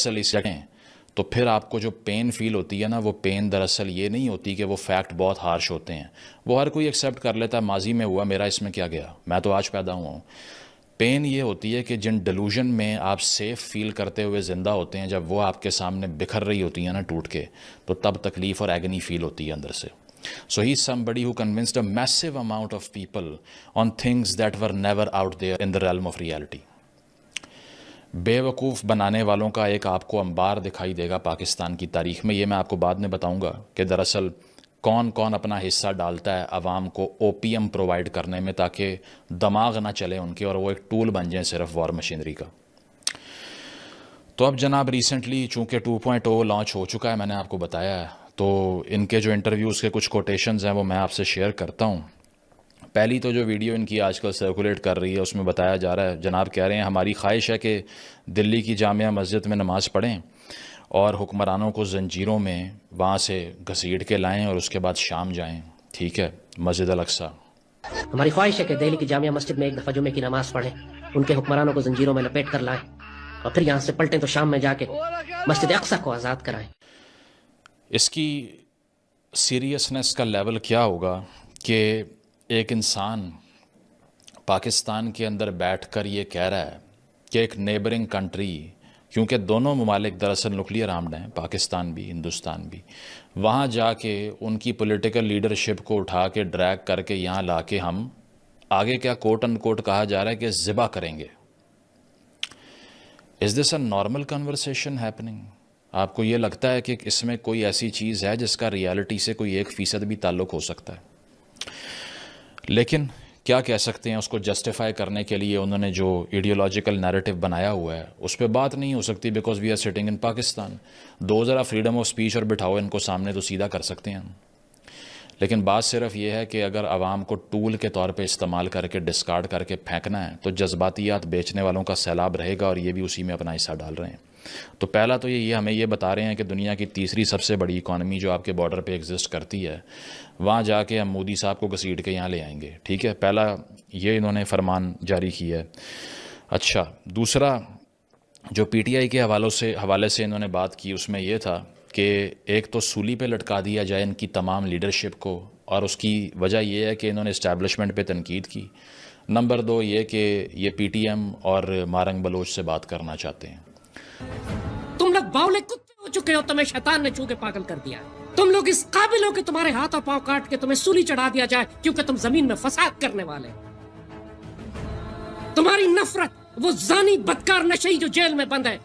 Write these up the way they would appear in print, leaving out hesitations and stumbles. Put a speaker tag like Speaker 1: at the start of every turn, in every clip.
Speaker 1: اصل اس جگہ تو پھر آپ کو جو پین فیل ہوتی ہے نا، وہ پین دراصل یہ نہیں ہوتی کہ وہ فیکٹ بہت ہارش ہوتے ہیں، وہ ہر کوئی ایکسیپٹ کر لیتا ہے، ماضی میں ہوا، میرا اس میں کیا گیا، میں تو آج پیدا ہوا ہوں۔ پین یہ ہوتی ہے کہ جن ڈیلوژن میں آپ سیف فیل کرتے ہوئے زندہ ہوتے ہیں، جب وہ آپ کے سامنے بکھر رہی ہوتی ہیں نا ٹوٹ کے، تو تب تکلیف اور ایگنی فیل ہوتی ہے اندر سے۔ So he's somebody who convinced a massive amount of people on things that were never out there in the realm of reality. بے وقوف بنانے والوں کا ایک آپ کو انبار دکھائی دے گا پاکستان کی تاریخ میں، یہ میں آپ کو بعد میں بتاؤں گا کہ دراصل کون کون اپنا حصہ ڈالتا ہے عوام کو اوپیم پرووائڈ کرنے میں، تاکہ دماغ نہ چلے ان کے اور وہ ایک ٹول بن جائیں صرف وار مشینری کا۔ تو اب جناب ریسنٹلی چونکہ 2.0 لانچ ہو چکا ہے، میں نے آپ کو بتایا ہے، تو ان کے جو انٹرویوز کے کچھ کوٹیشنز ہیں وہ میں آپ سے شیئر کرتا ہوں۔ پہلی تو جو ویڈیو ان کی آج کل سرکولیٹ کر رہی ہے، اس میں بتایا جا رہا ہے، جناب کہہ رہے ہیں ہماری خواہش ہے کہ دلی کی جامعہ مسجد میں نماز پڑھیں اور حکمرانوں کو زنجیروں میں وہاں سے گھسیٹ کے لائیں اور اس کے بعد شام جائیں، ٹھیک ہے، مسجد الاقصیٰ۔
Speaker 2: ہماری خواہش ہے کہ دہلی کی جامعہ مسجد میں ایک دفعہ جمعے کی نماز پڑھیں، ان کے حکمرانوں کو زنجیروں میں لپیٹ کر لائیں اور پھر یہاں سے پلٹیں تو شام میں جا کے مسجد اقصیٰ کو آزاد کرائیں۔
Speaker 1: اس کی سیریسنس کا لیول کیا ہوگا کہ ایک انسان پاکستان کے اندر بیٹھ کر یہ کہہ رہا ہے کہ ایک نیبرنگ کنٹری، کیونکہ دونوں ممالک دراصل نیوکلیئر آرمڈ ہیں، پاکستان بھی ہندوستان بھی، وہاں جا کے ان کی پولیٹیکل لیڈرشپ کو اٹھا کے ڈریگ کر کے یہاں لا کے ہم آگے کیا کوٹ ان کوٹ کہا جا رہا ہے کہ ذبح کریں گے۔ از دس اے نارمل کنورسیشن ہیپننگ؟ آپ کو یہ لگتا ہے کہ اس میں کوئی ایسی چیز ہے جس کا ریالٹی سے کوئی 1% بھی تعلق ہو سکتا ہے؟ لیکن کیا کہہ سکتے ہیں، اس کو جسٹیفائی کرنے کے لیے انہوں نے جو ایڈیولوجیکل نیریٹو بنایا ہوا ہے اس پہ بات نہیں ہو سکتی، because we are sitting in Pakistan. دو ذرا فریڈم آف اسپیچ اور بٹھاؤ ان کو سامنے تو سیدھا کر سکتے ہیں، لیکن بات صرف یہ ہے کہ اگر عوام کو ٹول کے طور پہ استعمال کر کے ڈسکارڈ کر کے پھینکنا ہے تو جذباتیات بیچنے والوں کا سیلاب رہے گا، اور یہ بھی اسی میں اپنا حصہ ڈال رہے ہیں۔ تو پہلا تو یہ ہمیں یہ بتا رہے ہیں کہ دنیا کی تیسری سب سے بڑی اکانومی جو آپ کے بارڈر پہ ایگزسٹ کرتی ہے، وہاں جا کے ہم مودی صاحب کو گھسیٹ کے یہاں لے آئیں گے، ٹھیک ہے، پہلا یہ انہوں نے فرمان جاری کیا ہے۔ اچھا، دوسرا جو پی ٹی آئی کے حوالے سے انہوں نے بات کی، اس میں یہ تھا کہ ایک تو سولی پہ لٹکا دیا جائے ان کی تمام لیڈرشپ کو، اور اس کی وجہ یہ ہے کہ انہوں نے اسٹیبلشمنٹ پہ تنقید کی۔ نمبر 2 یہ کہ یہ پی ٹی ایم اور مارنگ بلوچ سے بات کرنا چاہتے ہیں۔
Speaker 2: تم لوگ باولے کتے ہو چکے ہو، تمہیں شیطان نے چھو کے پاگل کر دیا ہے۔ تم لوگ اس قابل ہو کہ تمہارے ہاتھ اور پاؤں کاٹ کے تمہیں سولی چڑھا دیا جائے، کیونکہ تم زمین میں فساد کرنے والے۔ تمہاری نفرت، وہ زانی بدکار نشئی جو جیل میں بند ہے،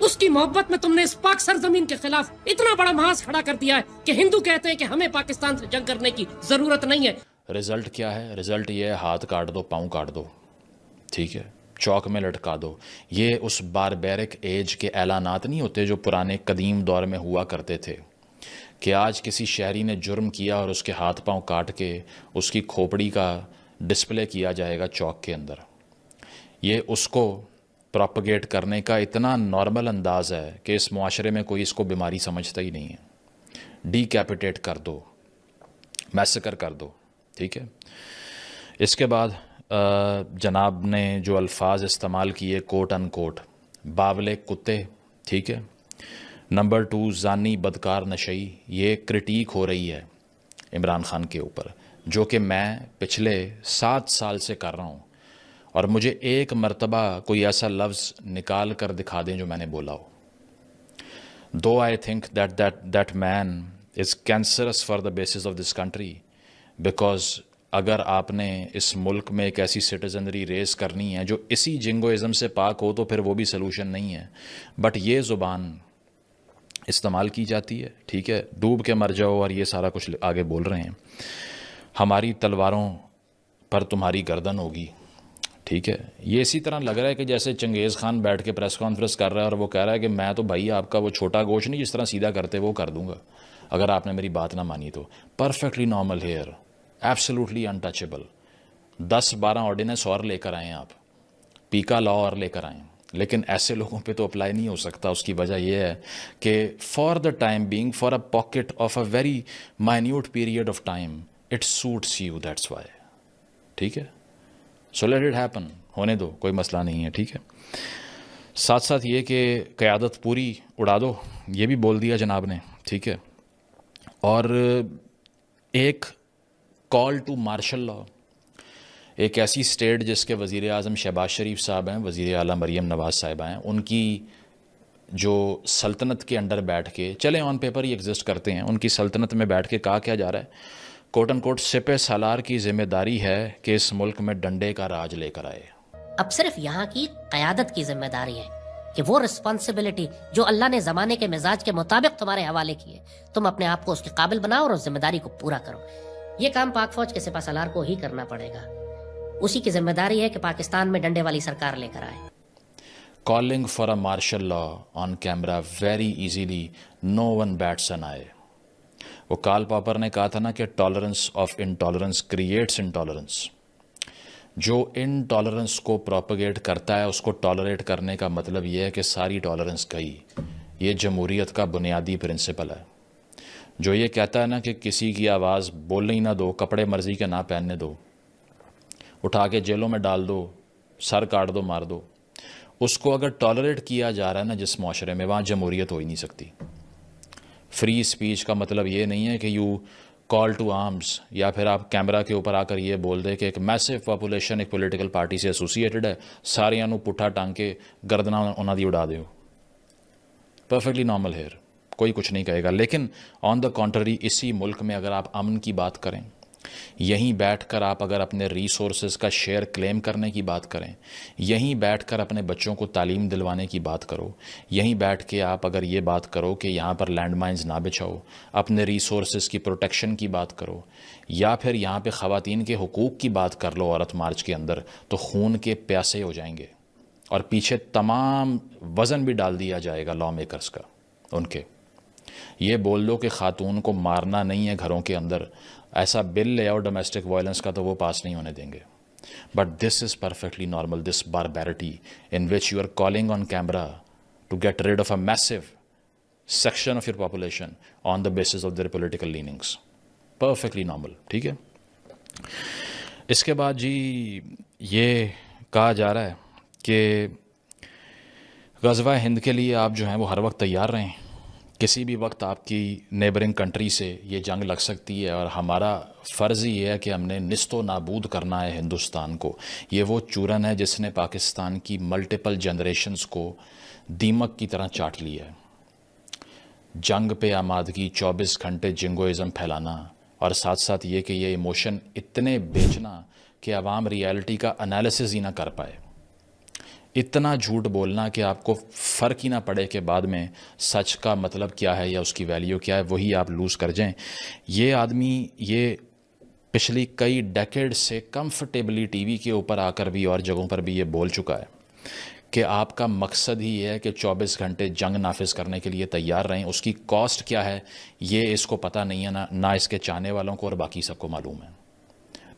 Speaker 2: اس کی محبت میں تم نے اس پاک سرزمین کے خلاف اتنا بڑا محاذ کھڑا کر دیا ہے کہ ہندو کہتے ہیں کہ ہمیں پاکستان سے جنگ کرنے کی ضرورت نہیں ہے۔
Speaker 1: رزلٹ کیا ہے؟ رزلٹ یہ ہے ہاتھ کاٹ دو، پاؤں کاٹ دو، ٹھیک ہے، چوک میں لٹکا دو۔ یہ اس باربیرک ایج کے اعلانات نہیں ہوتے جو پرانے قدیم دور میں ہوا کرتے تھے کہ آج کسی شہری نے جرم کیا اور اس کے ہاتھ پاؤں کاٹ کے اس کی کھوپڑی کا ڈسپلے کیا جائے گا چوک کے اندر۔ یہ اس کو پروپگیٹ کرنے کا اتنا نارمل انداز ہے کہ اس معاشرے میں کوئی اس کو بیماری سمجھتا ہی نہیں ہے۔ ڈی کیپیٹیٹ کر دو، میسکر کر دو، ٹھیک ہے۔ اس کے بعد جناب نے جو الفاظ استعمال کیے کوٹ ان کوٹ، باولے کتے، ٹھیک ہے۔ نمبر 2 زانی بدکار نشئی، یہ کرٹیک ہو رہی ہے عمران خان کے اوپر، جو کہ میں پچھلے 7 سال سے کر رہا ہوں، اور مجھے ایک مرتبہ کوئی ایسا لفظ نکال کر دکھا دیں جو میں نے بولا ہو۔ دو I think that man is cancerous for the basis of this country, because اگر آپ نے اس ملک میں ایک ایسی سٹیزنری ریز کرنی ہے جو اسی جنگوازم سے پاک ہو تو پھر وہ بھی سلوشن نہیں ہے، بٹ یہ زبان استعمال کی جاتی ہے، ٹھیک ہے، ڈوب کے مر جاؤ اور یہ سارا کچھ آگے بول رہے ہیں۔ ہماری تلواروں پر تمہاری گردن ہوگی، ٹھیک ہے۔ یہ اسی طرح لگ رہا ہے کہ جیسے چنگیز خان بیٹھ کے پریس کانفرنس کر رہا ہے اور وہ کہہ رہا ہے کہ میں تو بھائی آپ کا وہ چھوٹا گوشت نہیں جس طرح سیدھا کرتے وہ کر دوں گا اگر آپ نے میری بات نہ مانی تو۔ Perfectly normal here, absolutely untouchable. 10-12 ordinance اور لے کر آئیں آپ، پیکا لا اور لے کر آئیں، لیکن ایسے لوگوں پہ تو اپلائی نہیں ہو سکتا۔ اس کی وجہ یہ ہے کہ for the time being, for a pocket of a very minute period of time, it suits you, that's why, ٹھیک ہے۔ سو لیٹ اٹ ہیپن، ہونے دو، کوئی مسئلہ نہیں ہے، ٹھیک ہے۔ ساتھ ساتھ یہ کہ قیادت پوری اڑا دو، یہ بھی بول دیا جناب نے، ٹھیک ہے. اور ایک کال ٹو مارشل لا، ایک ایسی اسٹیٹ جس کے وزیر اعظم شہباز شریف صاحب ہیں، وزیر اعلیٰ مریم نواز صاحبہ ہیں، ان کی جو سلطنت کے انڈر بیٹھ کے چلیں آن پیپر ہی ایگزسٹ کرتے ہیں، ان کی سلطنت میں بیٹھ کے کہا کیا جا رہا ہے، کوٹ ان کوٹ سپہ سالار کی ذمہ داری ہے کہ اس ملک میں ڈنڈے کا راج لے کر آئے.
Speaker 3: اب صرف یہاں کی قیادت کی ذمہ داری ہے کہ وہ رسپانسبلٹی جو اللہ نے زمانے کے مزاج کے مطابق تمہارے حوالے کی ہے، تم اپنے آپ کو اس کے قابل بناؤ اور اس ذمہ داری کو پورا کرو. یہ کام پاک فوج کے سپہ سالار کو ہی کرنا پڑے گا. اسی کی ذمہ داری ہے کہ پاکستان میں ڈنڈے والی سرکار لے کر آئے.
Speaker 1: Calling for a martial law on camera very easily, no one bats an eye. وہ کارل پاپر نے کہا تھا نا کہ tolerance of intolerance creates intolerance. جو انٹالرنس کو پروپیگیٹ کرتا ہے اس کو ٹالریٹ کرنے کا مطلب یہ ہے کہ ساری ٹالرنس گئی. یہ جمہوریت کا بنیادی پرنسپل ہے. جو یہ کہتا ہے نا کہ کسی کی آواز بولنے ہی نہ دو، کپڑے مرضی کے نہ پہننے دو، اٹھا کے جیلوں میں ڈال دو، سر کاٹ دو، مار دو، اس کو اگر ٹالریٹ کیا جا رہا ہے نا جس معاشرے میں، وہاں جمہوریت ہو ہی نہیں سکتی. فری اسپیچ کا مطلب یہ نہیں ہے کہ یو کال ٹو آرمز، یا پھر آپ کیمرہ کے اوپر آ کر یہ بول دے کہ ایک میسو پاپولیشن ایک پولیٹیکل پارٹی سے ایسوسیٹڈ ہے، ساریاں نو پٹھا ٹانگ کے گردنا انہاں دی اڑا دیو. پرفیکٹلی نارمل ہیئر، کوئی کچھ نہیں کہے گا. لیکن آن دا کانٹری اسی ملک میں اگر آپ امن کی بات کریں، یہیں بیٹھ کر آپ اگر اپنے ریسورسز کا شیئر کلیم کرنے کی بات کریں، یہیں بیٹھ کر اپنے بچوں کو تعلیم دلوانے کی بات کرو، یہیں بیٹھ کے آپ اگر یہ بات کرو کہ یہاں پر لینڈ مائنز نہ بچھاؤ، اپنے ریسورسز کی پروٹیکشن کی بات کرو، یا پھر یہاں پہ خواتین کے حقوق کی بات کر لو عورت مارچ کے اندر، تو خون کے پیاسے ہو جائیں گے اور پیچھے تمام وزن بھی ڈال دیا جائے گا لا میکرز کا ان کے. یہ بول دو کہ خاتون کو مارنا نہیں ہے گھروں کے اندر، ایسا بل لے آؤ ڈومیسٹک وائلنس کا تو وہ پاس نہیں ہونے دیں گے. But this is perfectly normal, this barbarity in which you are calling on camera to get rid of a massive section of your population on the basis of their political leanings. Perfectly normal, ٹھیک ہے. اس کے بعد جی یہ کہا جا رہا ہے کہ غزوہ ہند کے لیے آپ جو ہیں وہ ہر وقت تیار رہیں. کسی بھی وقت آپ کی نیبرنگ کنٹری سے یہ جنگ لگ سکتی ہے، اور ہمارا فرض یہ ہے کہ ہم نے نیست و نابود کرنا ہے ہندوستان کو. یہ وہ چورن ہے جس نے پاکستان کی ملٹیپل جنریشنز کو دیمک کی طرح چاٹ لیا ہے. جنگ پہ آمادگی، 24 گھنٹے جنگوازم پھیلانا، اور ساتھ ساتھ یہ کہ یہ ایموشن اتنے بیچنا کہ عوام ریالٹی کا انالیسز ہی نہ کر پائے. اتنا جھوٹ بولنا کہ آپ کو فرق ہی نہ پڑے کہ بعد میں سچ کا مطلب کیا ہے یا اس کی ویلیو کیا ہے، وہی آپ لوز کر جائیں. یہ آدمی یہ پچھلی کئی ڈیکیڈ سے کمفرٹیبلی ٹی وی کے اوپر آ کر بھی اور جگہوں پر بھی یہ بول چکا ہے کہ آپ کا مقصد ہی یہ ہے کہ 24 گھنٹے جنگ نافذ کرنے کے لیے تیار رہیں. اس کی کاسٹ کیا ہے یہ اس کو پتہ نہیں ہے، نہ اس کے چاہنے والوں کو اور باقی سب کو معلوم ہے.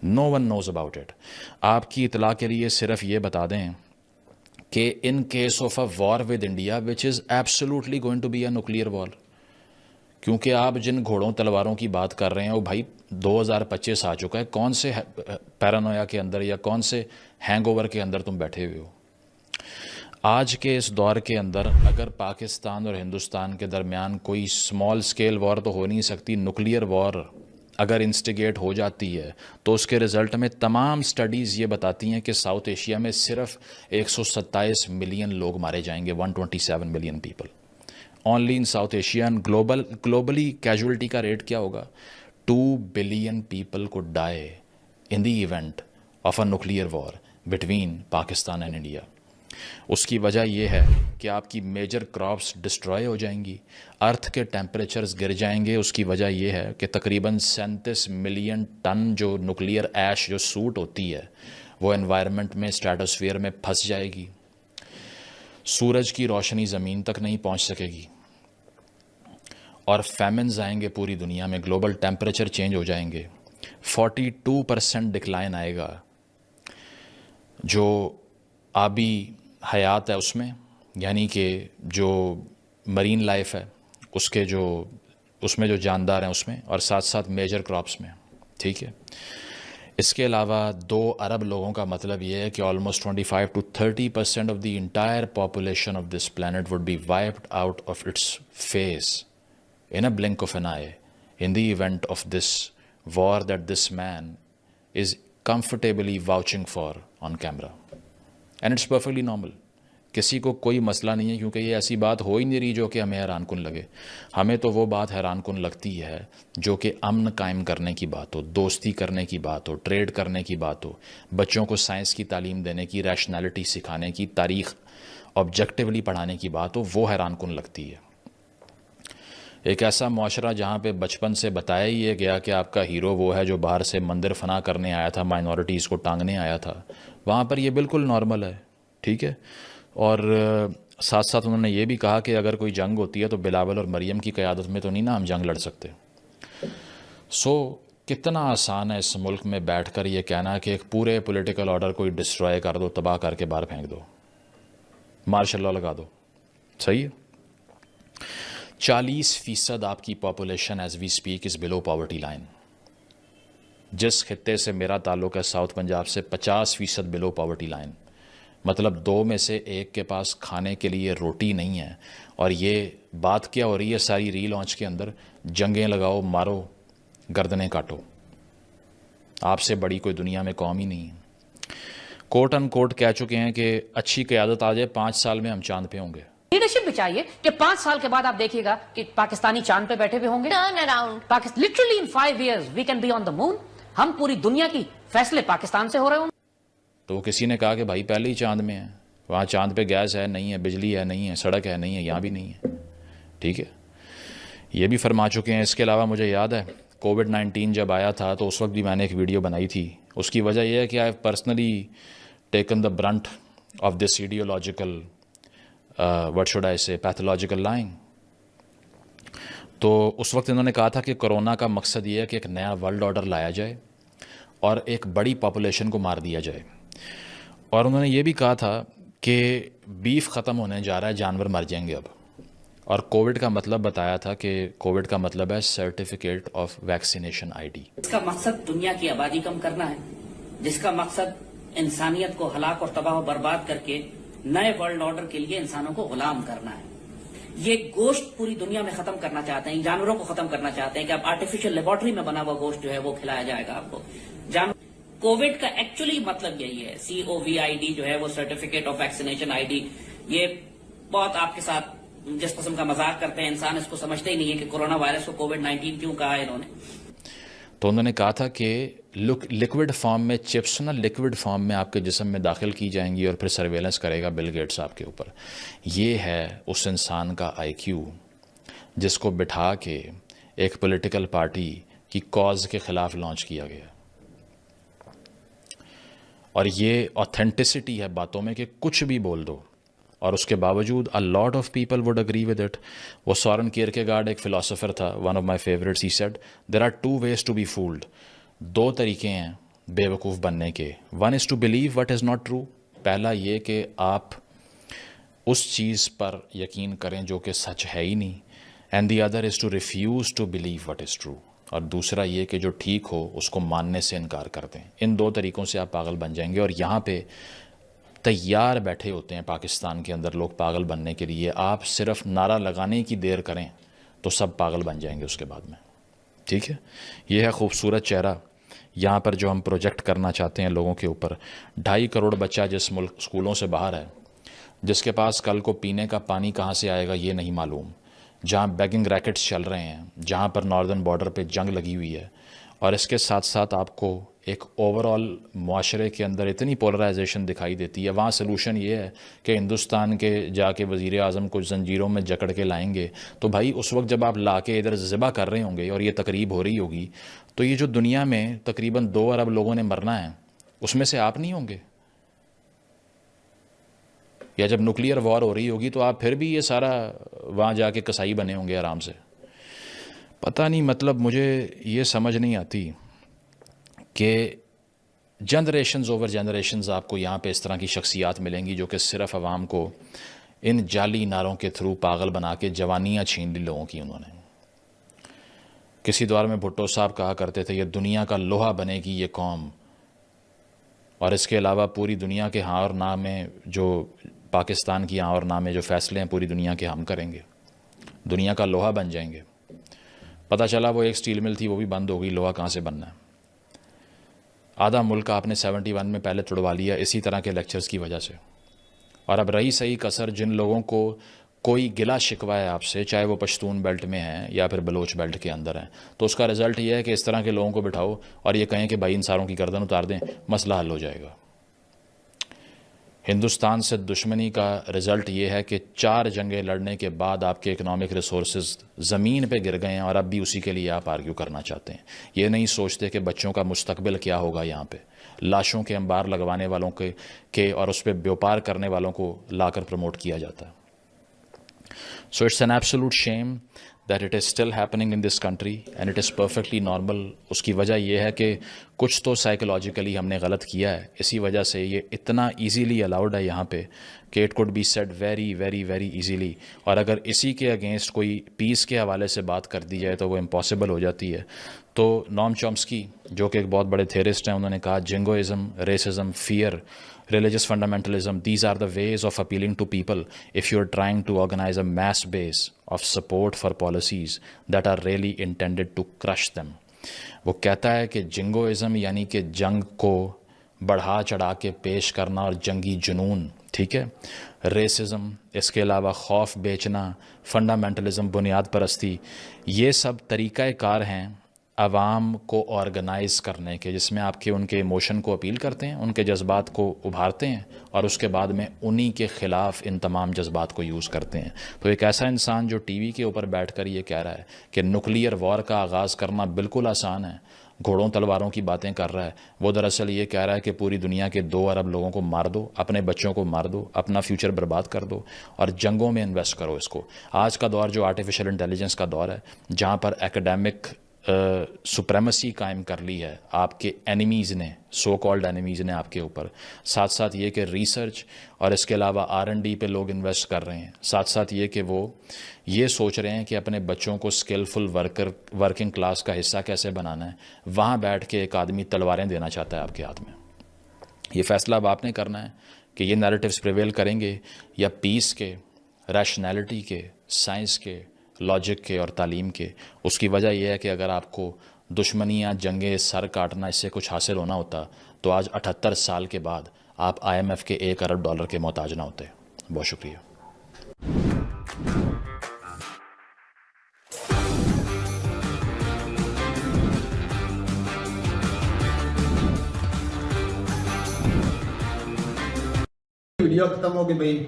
Speaker 1: نو ون نوز اباؤٹ اٹ. آپ کی اطلاع کے لیے صرف یہ بتا دیں کہ in case of a war with India which is absolutely going to be a nuclear war, کیونکہ آپ جن گھوڑوں تلواروں کی بات کر رہے ہیں وہ بھائی 2025 آ چکا ہے. کون سے پیرانویا کے اندر یا کون سے ہینگ اوور کے اندر تم بیٹھے ہوئے ہو؟ آج کے اس دور کے اندر اگر پاکستان اور ہندوستان کے درمیان کوئی اسمال اسکیل وار تو ہو نہیں سکتی، نیوکلیئر وار اگر انسٹیگیٹ ہو جاتی ہے تو اس کے رزلٹ میں تمام سٹڈیز یہ بتاتی ہیں کہ ساؤتھ ایشیا میں صرف 127 ملین لوگ مارے جائیں گے. 127 million people only in South Asia. Globally casualty کا ریٹ کیا ہوگا؟ 2 بلین پیپل کو die in the event of a nuclear war between Pakistan and India. اس کی وجہ یہ ہے کہ آپ کی میجر کراپس ڈسٹرائے ہو جائیں گی، ارتھ کے ٹیمپریچرز گر جائیں گے. اس کی وجہ یہ ہے کہ تقریباً 37 ملین ٹن جو نیوکلیئر ایش جو سوٹ ہوتی ہے وہ انوائرمنٹ میں اسٹریٹوسفیئر میں پھنس جائے گی. سورج کی روشنی زمین تک نہیں پہنچ سکے گی، اور فیمنز آئیں گے پوری دنیا میں. گلوبل ٹیمپریچر چینج ہو جائیں گے. 42% ڈکلائن آئے گا جو آبی حیات ہے اس میں، یعنی کہ جو مرین لائف ہے اس کے اس میں جو جاندار ہیں اس میں، اور ساتھ ساتھ میجر کراپس میں. ٹھیک ہے. اس کے علاوہ 2 ارب لوگوں کا مطلب یہ ہے کہ almost 25 to 30% of the entire population of this plant would be wiped out of its face in a blink of an eye in the event of this war that this man is comfortably vouching for on camera. And it's perfectly normal. کسی کو کوئی مسئلہ نہیں ہے، کیونکہ یہ ایسی بات ہو ہی نہیں رہی جو کہ ہمیں حیران کن لگے. ہمیں تو وہ بات حیران کن لگتی ہے جو کہ امن قائم کرنے کی بات ہو، دوستی کرنے کی بات ہو، ٹریڈ کرنے کی بات ہو، بچوں کو سائنس کی تعلیم دینے کی، ریشنالٹی سکھانے کی، تاریخ آبجیکٹیولی پڑھانے کی بات ہو، وہ حیران کن لگتی ہے. ایک ایسا معاشرہ جہاں پہ بچپن سے بتایا ہی ہے گیا کہ آپ کا ہیرو وہ ہے جو باہر سے مندر فنا کرنے آیا تھا، مائنورٹیز کو ٹانگنے آیا تھا، وہاں پر یہ بالکل نارمل ہے. ٹھیک ہے. اور ساتھ ساتھ انہوں نے یہ بھی کہا کہ اگر کوئی جنگ ہوتی ہے تو بلاول اور مریم کی قیادت میں تو نہیں نا ہم جنگ لڑ سکتے. کتنا آسان ہے اس ملک میں بیٹھ کر یہ کہنا کہ ایک پورے پولیٹیکل آرڈر کو ڈسٹرائے کر دو، تباہ کر کے باہر پھینک دو، مارشل لا لگا دو. صحیح ہے. 40% آپ کی population as we speak is below poverty line. جس خطے سے میرا تعلق ہے ساؤتھ پنجاب سے، 50% بلو پاورٹی لائن. مطلب 2 میں سے 1 کے پاس کھانے کے لیے روٹی نہیں ہے. اور یہ بات کیا ہو رہی ہے ساری ری لانچ کے اندر؟ جنگیں لگاؤ، مارو، گردنیں کاٹو. آپ سے بڑی کوئی دنیا میں قوم ہی نہیں ہے. کوٹ ان کوٹ کہہ چکے ہیں کہ اچھی قیادت آ جائے 5 سال میں ہم چاند پہ ہوں گے.
Speaker 4: لیڈرشپ بھی چاہیے کہ 5 سال کے بعد آپ دیکھیے گا کہ پاکستانی چاند پہ بیٹھے ہوئے ہوں گے. Turn around literally in 5 years we can be on the moon. ہم پوری دنیا کی فیصلے پاکستان سے ہو رہے ہوں.
Speaker 1: تو کسی نے کہا کہ بھائی پہلے ہی چاند میں ہے، وہاں چاند پہ گیس ہے نہیں ہے، بجلی ہے نہیں ہے، سڑک ہے نہیں ہے، یہاں بھی نہیں ہے. ٹھیک ہے. یہ بھی فرما چکے ہیں. اس کے علاوہ مجھے یاد ہے کووڈ-19 جب آیا تھا تو اس وقت بھی میں نے ایک ویڈیو بنائی تھی. اس کی وجہ یہ ہے کہ I have personally taken the burnt of this ideological what should I say pathological lying. تو اس وقت انہوں نے کہا تھا کہ کرونا کا مقصد یہ ہے کہ ایک نیا ورلڈ آرڈر لایا جائے اور ایک بڑی پاپولیشن کو مار دیا جائے. اور انہوں نے یہ بھی کہا تھا کہ بیف ختم ہونے جا رہا ہے، جانور مر جائیں گے اب. اور کووڈ کا مطلب بتایا تھا کہ کووڈ کا مطلب ہے سرٹیفکیٹ آف ویکسینیشن آئی ڈی.
Speaker 5: اس کا مقصد دنیا کی آبادی کم کرنا ہے، جس کا مقصد انسانیت کو ہلاک اور تباہ و برباد کر کے نئے ورلڈ آرڈر کے لیے انسانوں کو غلام کرنا ہے. یہ گوشت پوری دنیا میں ختم کرنا چاہتے ہیں، جانوروں کو ختم کرنا چاہتے ہیں کہ اب آرٹیفیشل لیبارٹری میں بنا ہوا گوشت جو ہے وہ کھلایا جائے گا آپ کو. کووڈ کا ایکچولی مطلب یہی ہے. COVID جو ہے وہ certificate of vaccination ID D. یہ بہت آپ کے ساتھ جس قسم کا مذاق کرتے ہیں انسان اس کو سمجھتے ہی نہیں ہے کہ کورونا وائرس کو کووڈ-19 کیوں کہا ہے انہوں نے.
Speaker 1: تو انہوں نے کہا تھا کہ لکوڈ فارم میں چپس نا لکوڈ فارم میں آپ کے جسم میں داخل کی جائیں گی اور پھر سرویلنس کرے گا بل گیٹس آپ کے اوپر. یہ ہے اس انسان کا IQ جس کو بٹھا کے ایک پولیٹیکل پارٹی کی کاز کے خلاف لانچ کیا گیا. اور یہ آتھینٹسٹی ہے باتوں میں کہ کچھ بھی بول دو اور اس کے باوجود a lot of people would agree with it. وہ سورن کیرکیگارڈ ایک فلاسفر تھا, one of my favorites. He said there are 2 ways to be fooled. 2 طریقے ہیں بے وقوف بننے کے. One is to believe what is not true. پہلا یہ کہ آپ اس چیز پر یقین کریں جو کہ سچ ہے ہی نہیں. And the other is to refuse to believe what is true. اور دوسرا یہ کہ جو ٹھیک ہو اس کو ماننے سے انکار کر دیں. ان 2 طریقوں سے آپ پاگل بن جائیں گے. اور یہاں پہ تیار بیٹھے ہوتے ہیں پاکستان کے اندر لوگ پاگل بننے کے لیے. آپ صرف نعرہ لگانے کی دیر کریں تو سب پاگل بن جائیں گے اس کے بعد میں. ٹھیک ہے, یہ ہے خوبصورت چہرہ یہاں پر جو ہم پروجیکٹ کرنا چاہتے ہیں لوگوں کے اوپر. 2.5 کروڑ بچہ جس ملک اسکولوں سے باہر ہے, جس کے پاس کل کو پینے کا پانی کہاں سے آئے گا یہ نہیں معلوم, جہاں بیگنگ ریکٹس چل رہے ہیں, جہاں پر ناردرن بارڈر پہ جنگ لگی ہوئی ہے. اور اس کے ساتھ ساتھ آپ کو ایک اوور آل معاشرے کے اندر اتنی پولرائزیشن دکھائی دیتی ہے. وہاں سلوشن یہ ہے کہ ہندوستان کے جا کے وزیر اعظم کو زنجیروں میں جکڑ کے لائیں گے. تو بھائی اس وقت جب آپ لا کے ادھر ذبح کر رہے ہوں گے اور یہ تقریب ہو رہی ہوگی, تو یہ جو دنیا میں تقریباً 2 ارب لوگوں نے مرنا ہے اس میں سے آپ نہیں ہوں گے. یا جب نیوکلیئر وار ہو رہی ہوگی تو آپ پھر بھی یہ سارا وہاں جا کے کسائی بنے ہوں گے آرام سے. پتہ نہیں, مطلب مجھے یہ سمجھ نہیں آتی کہ جنریشنز اوور جنریشنز آپ کو یہاں پہ اس طرح کی شخصیات ملیں گی جو کہ صرف عوام کو ان جعلی نعروں کے تھرو پاگل بنا کے جوانیاں چھین لی لوگوں کی. انہوں نے کسی دور میں بھٹو صاحب کہا کرتے تھے یہ دنیا کا لوہا بنے گی یہ قوم اور اس کے علاوہ پوری دنیا کے ہاں اور نہ میں جو پاکستان کی ہاں اور نہ میں جو فیصلے ہیں پوری دنیا کے ہم کریں گے، دنیا کا لوہا بن جائیں گے۔ پتہ چلا وہ ایک سٹیل مل تھی وہ بھی بند ہو گئی، لوہا کہاں سے بننا ہے؟ آدھا ملک آپ نے 71 میں پہلے توڑوا لیا اسی طرح کے لیکچرز کی وجہ سے۔ اور اب رہی صحیح کسر جن لوگوں کو کوئی گلا شکوا ہے آپ سے، چاہے وہ پشتون بیلٹ میں ہیں یا پھر بلوچ بیلٹ کے اندر ہیں، تو اس کا رزلٹ یہ ہے کہ اس طرح کے لوگوں کو بٹھاؤ اور یہ کہیں کہ بھائی ان ساروں کی گردن اتار دیں، مسئلہ حل ہو جائے گا۔ ہندوستان سے دشمنی کا رزلٹ یہ ہے کہ 4 جنگیں لڑنے کے بعد آپ کے اکنامک ریسورسز زمین پہ گر گئے ہیں اور اب بھی اسی کے لیے آپ آرگیو کرنا چاہتے ہیں۔ یہ نہیں سوچتے کہ بچوں کا مستقبل کیا ہوگا، یہاں پہ لاشوں کے انبار لگوانے والوں کے اور اس پہ بیوپار کرنے والوں کو لا کر پروموٹ کیا جاتا ہے۔ So it's an absolute shame that it is still happening in this country and it is perfectly normal۔ اس کی وجہ یہ ہے کہ کچھ تو سائیکولوجیکلی ہم نے غلط کیا ہے، اسی وجہ سے یہ اتنا ایزیلی الاؤڈ ہے یہاں پہ کہ it could be said very very very easily, اور اگر اسی کے اگینسٹ کوئی پیس کے حوالے سے بات کر دی جائے تو وہ امپاسبل ہو جاتی ہے۔ تو نوم چومسکی جو کہ ایک بہت بڑے تھیورسٹ ہیں، انہوں نے کہا jingoism, racism, fear, religious fundamentalism, these are the ways of appealing to people if you're trying to organize a mass base of support for policies that are really intended to crush them۔ وہ کہتا ہے کہ جنگوازم یعنی کہ جنگ کو بڑھا چڑھا کے پیش کرنا اور جنگی جنون، ٹھیک ہے، ریسزم، اس کے علاوہ خوف بیچنا، فنڈامنٹلزم، بنیاد پرستی، یہ سب طریقہ کار ہیں عوام کو آرگنائز کرنے کے، جس میں آپ کے ان کے ایموشن کو اپیل کرتے ہیں، ان کے جذبات کو ابھارتے ہیں اور اس کے بعد میں انہی کے خلاف ان تمام جذبات کو یوز کرتے ہیں۔ تو ایک ایسا انسان جو ٹی وی کے اوپر بیٹھ کر یہ کہہ رہا ہے کہ نیوکلیئر وار کا آغاز کرنا بالکل آسان ہے، گھوڑوں تلواروں کی باتیں کر رہا ہے، وہ دراصل یہ کہہ رہا ہے کہ پوری دنیا کے 2 ارب لوگوں کو مار دو، اپنے بچوں کو مار دو، اپنا فیوچر برباد کر دو اور جنگوں میں انویسٹ کرو اس کو۔ آج کا دور جو آرٹیفیشل انٹیلیجنس کا دور ہے، جہاں پر ایکڈیمک سپریمیسی قائم کر لی ہے آپ کے اینیمیز نے، سو کالڈ اینیمیز نے آپ کے اوپر، ساتھ ساتھ یہ کہ ریسرچ اور اس کے علاوہ R&D پہ لوگ انویسٹ کر رہے ہیں، ساتھ ساتھ یہ کہ وہ یہ سوچ رہے ہیں کہ اپنے بچوں کو اسکلفل ورکنگ کلاس کا حصہ کیسے بنانا ہے، وہاں بیٹھ کے ایک آدمی تلواریں دینا چاہتا ہے آپ کے ہاتھ میں۔ یہ فیصلہ اب آپ نے کرنا ہے کہ یہ نیریٹیوز پریویل کریں گے یا پیس کے، ریشنیلٹی کے، سائنس کے، لاجک کے اور تعلیم کے۔ اس کی وجہ یہ ہے کہ اگر آپ کو دشمنیاں، جنگیں، سر کاٹنا، اس سے کچھ حاصل ہونا ہوتا تو آج 78 سال کے بعد آپ IMF کے $1 ارب کے محتاج نہ ہوتے۔ بہت شکریہ۔
Speaker 6: ویڈیو ختم ہو گئی بھائی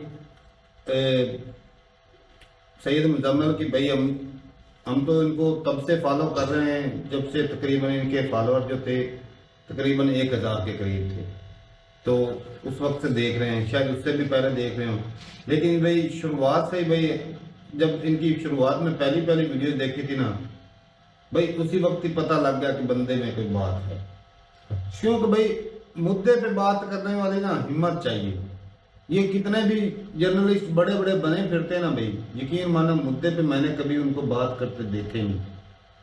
Speaker 6: سید مزمل کی، بھائی ہم تو ان کو تب سے فالو کر رہے ہیں جب سے تقریباً ان کے فالوور جو تھے تقریباً 1000 کے قریب تھے، تو اس وقت سے دیکھ رہے ہیں، شاید اس سے بھی پہلے دیکھ رہے ہوں، لیکن بھائی شروعات سے بھائی جب ان کی شروعات میں پہلی ویڈیوز دیکھی تھی نا بھائی، اسی وقت ہی پتہ لگ گیا کہ بندے میں کوئی بات ہے، کیونکہ بھائی مدعے پہ بات کرنے والے نا ہمت چاہیے۔ یہ کتنے بھی جرنلسٹ بڑے بڑے بنے پھرتے ہیں نا بھائی، یقین مانا مدعے پہ میں نے کبھی ان کو بات کرتے دیکھے نہیں۔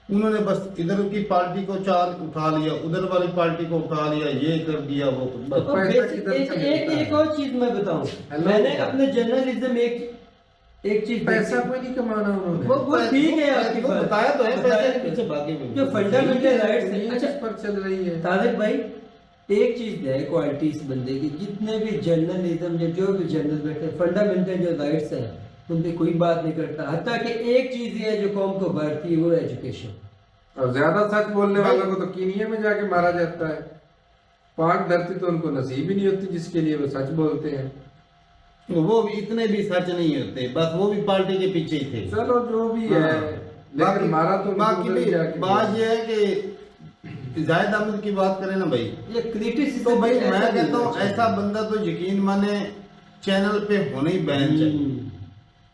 Speaker 6: انہوں نے بس ادھر کی پارٹی کو چال اٹھا لیا، ادھر والی پارٹی کو اٹھا لیا، یہ کر دیا وہ۔
Speaker 7: ایک اور چیز میں بتاؤں، میں نے اپنے جرنلزم ایک چیز،
Speaker 8: پیسہ کوئی نہیں کمانا انہوں نے،
Speaker 7: وہ ٹھیک ہے، آپ کی بات
Speaker 6: بتایا تو ہے، پیسے کے پیچھے بھاگے ہوئے
Speaker 7: جو فنڈامنٹل رائٹس ہیں۔ اچھا
Speaker 8: پر چل رہی ہے
Speaker 7: طارق بھائی، ایک چیز ہے کوالٹیز بندے کی، جتنے بھی جرنلزم یا جو بھی جرنل بیٹھے، فنڈامنٹل جو رائٹس ہیں ان پہ کوئی بات نہیں کرتا، حتیٰ کہ ایک چیز یہ ہے جو قوم کو بڑھتی ہے وہ ایجوکیشن۔
Speaker 8: اور زیادہ سچ بولنے والوں کو تو کینیا میں جا کے مارا جاتا ہے، پاک دھرتی تو ان کو نصیب ہی نہیں ہوتی جس کے لیے وہ سچ بولتے ہیں۔
Speaker 6: وہ بھی اتنے بھی سچ نہیں ہوتے، بس وہ بھی پارٹی کے پیچھے ہی تھے۔
Speaker 8: چلو جو بھی ہے، لیکن مارا تو
Speaker 6: باقی بات یہ ہے کہ زاہد احمد کی بات کریں نا بھائی،
Speaker 7: یہ کریٹیسزم
Speaker 6: تو بھائی میں کہتا ہوں ایسا بندہ تو یقین مانے چینل پہ ہونا ہی بین چاہیے،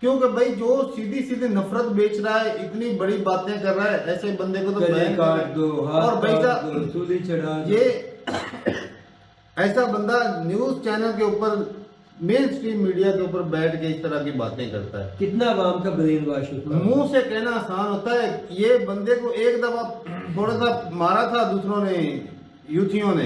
Speaker 6: کیونکہ بھائی جو سیدھی نفرت بیچ رہا ہے، اتنی بڑی باتیں کر رہا ہے، ایسے بندے کو تو بین
Speaker 7: کاٹ دو،
Speaker 6: اور بھائی صاحب
Speaker 7: سولی چڑھا،
Speaker 6: یہ ایسا بندہ نیوز چینل کے اوپر، مین سٹریم میڈیا کے اوپر بیٹھ کے اس طرح کی باتیں کرتا ہے،
Speaker 7: کتنا عوام کا برین واش ہوتا ہے۔
Speaker 6: منہ سے کہنا آسان ہوتا ہے۔ یہ بندے کو ایک دفعہ تھوڑا سا مارا تھا دوسروں نے، یوتھیوں نے،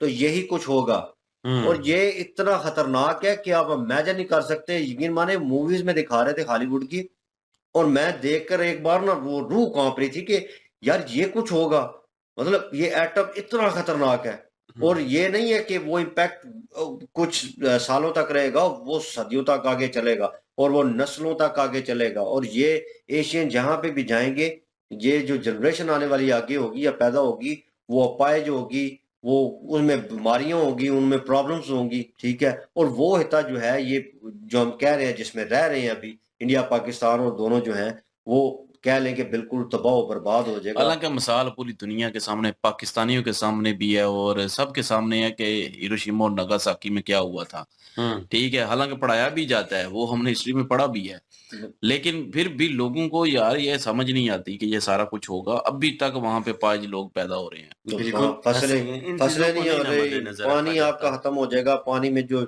Speaker 9: تو یہی کچھ ہوگا. اور یہ اتنا خطرناک ہے کہ آپ امیجن نہیں کر سکتے. یقین مانے موویز میں دکھا رہے تھے ہالی ووڈ کی, اور میں دیکھ کر ایک بار نا وہ روح کانپ رہی تھی کہ یار یہ کچھ ہوگا. مطلب یہ ایٹم اتنا خطرناک ہے, اور یہ نہیں ہے کہ وہ امپیکٹ کچھ سالوں تک رہے گا, وہ صدیوں تک آگے چلے گا اور وہ نسلوں تک آگے چلے گا. اور یہ ایشین جہاں پہ بھی جائیں گے, یہ جو جنریشن آنے والی آگے ہوگی یا پیدا ہوگی, وہ اپائج ہوگی, وہ ان میں بیماریاں ہوں گی, ان میں پرابلمز ہوں گی, ٹھیک ہے. اور وہ حصہ جو ہے یہ جو ہم کہہ رہے ہیں جس میں رہ رہے ہیں ابھی, انڈیا پاکستان اور دونوں جو ہیں, وہ کہہ لیں کہ بالکل تباہ و برباد ہو جائے گا.
Speaker 10: حالانکہ مثال پوری دنیا کے سامنے, پاکستانیوں کے سامنے بھی ہے اور سب کے سامنے ہے کہ ہیروشیما اور ناگاساکی میں کیا ہوا تھا, ٹھیک ہے. حالانکہ پڑھایا بھی جاتا ہے, وہ ہم نے ہسٹری میں پڑھا بھی ہے, لیکن پھر بھی لوگوں کو یار یہ سمجھ نہیں آتی کہ یہ سارا کچھ ہوگا. ابھی تک وہاں پہ 5 لوگ پیدا ہو رہے ہیں,
Speaker 9: فصلیں نہیں ہو رہی, پانی آپ کا ختم ہو جائے گا. پانی میں جو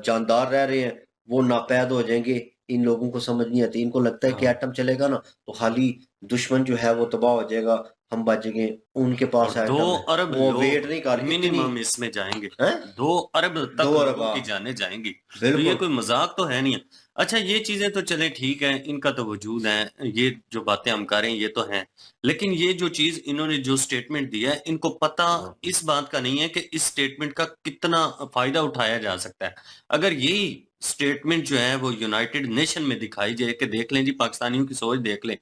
Speaker 9: جاندار رہ رہے ہیں وہ ناپید ہو جائیں گے. ان لوگوں کو سمجھ نہیں آتی, ان کو لگتا ہے کہ ایٹم چلے گا نا تو خالی دشمن جو ہے وہ تباہ ہو جائے گا, ہم بچ گئے. ان کے پاس
Speaker 10: 2 ارب
Speaker 9: وہ ویٹ نہیں کر رہی,
Speaker 10: منیمم اس میں جائیں گے, 2 ارب تک لوگوں کی جانیں جائیں گی. تو یہ کوئی مذاق تو ہے نہیں. اچھا یہ چیزیں تو چلیں ٹھیک ہے, ان کا تو وجود ہے, یہ جو باتیں ہم کر رہے ہیں یہ تو ہیں, لیکن یہ جو چیز انہوں نے جو سٹیٹمنٹ دیا ہے, ان کو پتہ اس بات کا نہیں ہے کہ اس سٹیٹمنٹ کا کتنا فائدہ اٹھایا جا سکتا ہے. اگر یہی سٹیٹمنٹ جو ہے وہ یونائٹڈ نیشن میں دکھائی جائے کہ دیکھ لیں جی پاکستانیوں کی سوچ دیکھ لیں,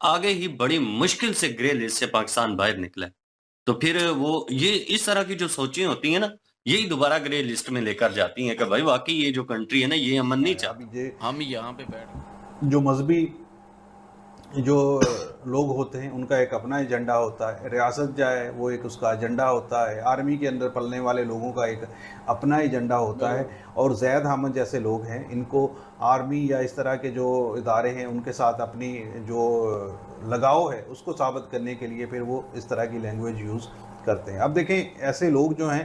Speaker 10: آگے ہی بڑی مشکل سے گرے لسٹ سے پاکستان باہر نکلا ہے, تو پھر وہ یہ اس طرح کی جو سوچیں ہوتی ہیں نا, یہی دوبارہ گرے لسٹ میں لے کر جاتی ہیں کہ بھائی واقعی یہ جو کنٹری ہے نا یہ امن نہیں چاہتی. ہم یہاں پہ بیٹھ
Speaker 11: جو مذہبی جو لوگ ہوتے ہیں ان کا ایک اپنا ایجنڈا ہوتا ہے, ریاست جائے وہ ایک اس کا ایجنڈا ہوتا ہے, آرمی کے اندر پلنے والے لوگوں کا ایک اپنا ایجنڈا ہوتا ہے. اور زید حامد جیسے لوگ ہیں, ان کو آرمی یا اس طرح کے جو ادارے ہیں ان کے ساتھ اپنی جو لگاؤ ہے اس کو ثابت کرنے کے لیے پھر وہ اس طرح کی لینگویج یوز کرتے ہیں. اب دیکھیں ایسے لوگ جو ہیں,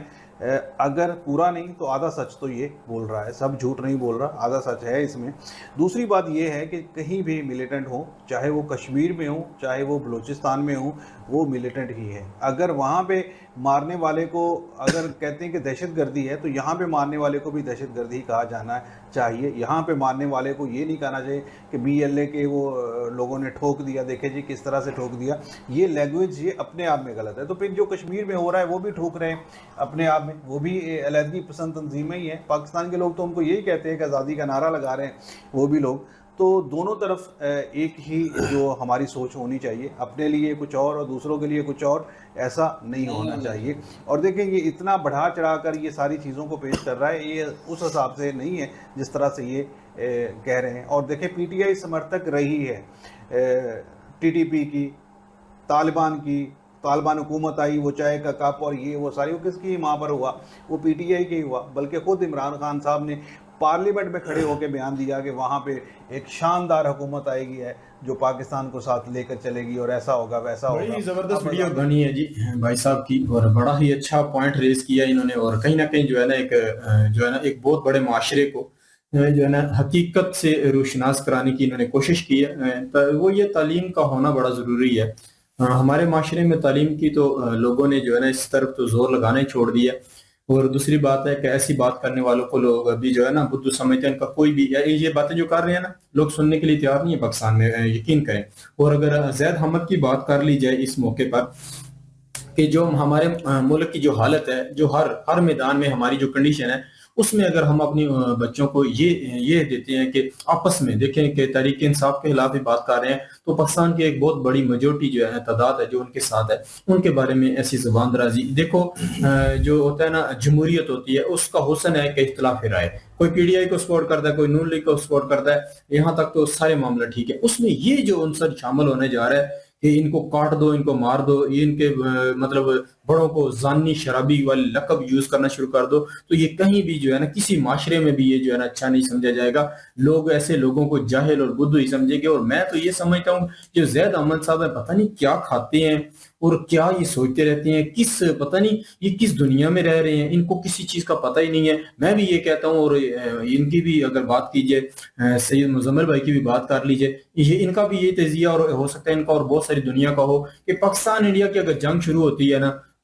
Speaker 11: اگر پورا نہیں تو آدھا سچ تو یہ بول رہا ہے, سب جھوٹ نہیں بول رہا, آدھا سچ ہے اس میں. دوسری بات یہ ہے کہ کہیں بھی ملیٹنٹ ہوں, چاہے وہ کشمیر میں ہوں چاہے وہ بلوچستان میں ہوں, وہ ملیٹنٹ ہی ہے. اگر وہاں پہ مارنے والے کو اگر کہتے ہیں کہ دہشت گردی ہے تو یہاں پہ مارنے والے کو بھی دہشت گردی کہا جانا چاہیے. یہاں پہ مارنے والے کو یہ نہیں کہنا چاہیے کہ BLA کے وہ لوگوں نے ٹھوک دیا, دیکھیں جی کس طرح سے ٹھوک دیا. یہ لینگویج یہ اپنے آپ میں غلط ہے. تو پھر جو کشمیر میں ہو رہا ہے وہ بھی ٹھوک رہے ہیں اپنے آپ میں, وہ بھی علیحدگی پسند تنظیمیں ہی ہیں. پاکستان کے لوگ تو ان کو یہی کہتے ہیں کہ آزادی کا نعرہ لگا رہے ہیں وہ بھی لوگ. تو دونوں طرف ایک ہی جو ہماری سوچ ہونی چاہیے, اپنے لیے کچھ اور دوسروں کے لیے کچھ اور, ایسا نہیں ہونا چاہیے. اور دیکھیں یہ اتنا بڑھا چڑھا کر یہ ساری چیزوں کو پیش کر رہا ہے, یہ اس حساب سے نہیں ہے جس طرح سے یہ کہہ رہے ہیں. اور دیکھیں PTI سمرتھک رہی ہے TTP کی, طالبان کی. طالبان حکومت آئی, وہ چائے کا کپ اور یہ وہ ساری, وہ کس کی وہاں پر ہوا, وہ PTI کے ہی ہوا. بلکہ خود عمران خان صاحب نے پارلیمنٹ میں کھڑے ہو کے بیان دیا کہ وہاں پہ ایک شاندار حکومت آئے گی ہے جو پاکستان کو ساتھ لے کر چلے گی, اور ایسا ہوگا ویسا ہوگا.
Speaker 12: بڑی زبردست ویڈیو بنی ہے جی بھائی صاحب کی, اور بڑا ہی اچھا پوائنٹ ریز کیا انہوں نے. اور کہیں نہ کہیں جو ہے نا ایک بہت بڑے معاشرے کو جو ہے نا حقیقت سے روشناس کرانے کی انہوں نے کوشش کی ہے. وہ یہ تعلیم کا ہونا بڑا ضروری ہے. ہمارے معاشرے میں تعلیم کی تو لوگوں نے جو ہے نا اس طرف تو زور لگانا ہی چھوڑ دیا. اور دوسری بات ہے کہ ایسی بات کرنے والوں کو لوگ ابھی جو ہے نا بدھو سمجھتے ہیں. ان کا کوئی بھی یہ باتیں جو کر رہے ہیں نا لوگ سننے کے لیے تیار نہیں ہے پاکستان میں, یقین کریں. اور اگر زید حامد کی بات کر لی جائے اس موقع پر کہ جو ہمارے ملک کی جو حالت ہے, جو ہر میدان میں ہماری جو کنڈیشن ہے, اس میں اگر ہم اپنی بچوں کو یہ دیتے ہیں کہ آپس میں دیکھیں کہ تحریک انصاف کے خلاف بھی بات کر رہے ہیں, تو پاکستان کی ایک بہت بڑی میجورٹی جو ہے تعداد ہے جو ان کے ساتھ ہے, ان کے بارے میں ایسی زبان درازی. دیکھو جو ہوتا ہے نا جمہوریت ہوتی ہے, اس کا حسن ہے کہ اختلاف رائے, کوئی PTI کو سپورٹ کرتا ہے, کوئی نون لیگ کو سپورٹ کرتا ہے, یہاں تک تو سارے معاملہ ٹھیک ہے. اس میں یہ جو عنصر شامل ہونے جا رہا ہے کہ ان کو کاٹ دو, ان کو مار دو, یہ ان کے مطلب بڑوں کو زانی شرابی والی لقب یوز کرنا شروع کر دو, تو یہ کہیں بھی جو ہے نا کسی معاشرے میں بھی یہ جو ہے نا اچھا نہیں سمجھا جائے گا. لوگ ایسے لوگوں کو جاہل اور بدھو ہی سمجھیں گے. اور میں تو یہ سمجھتا ہوں جو زید حامد صاحب ہے پتہ نہیں کیا کھاتے ہیں اور کیا یہ سوچتے رہتے ہیں, پتہ نہیں یہ کس دنیا میں رہ رہے ہیں, ان کو کسی چیز کا پتہ ہی نہیں ہے. میں بھی یہ کہتا ہوں, اور ان کی بھی اگر بات کیجئے, سید مزمل بھائی کی بھی بات کر لیجئے, یہ ان کا بھی یہ تجزیہ اور ہو سکتا ہے ان کا اور بہت ساری دنیا کا ہو کہ پاکستان انڈیا کی اگر جنگ شروع ہوتی ہے نا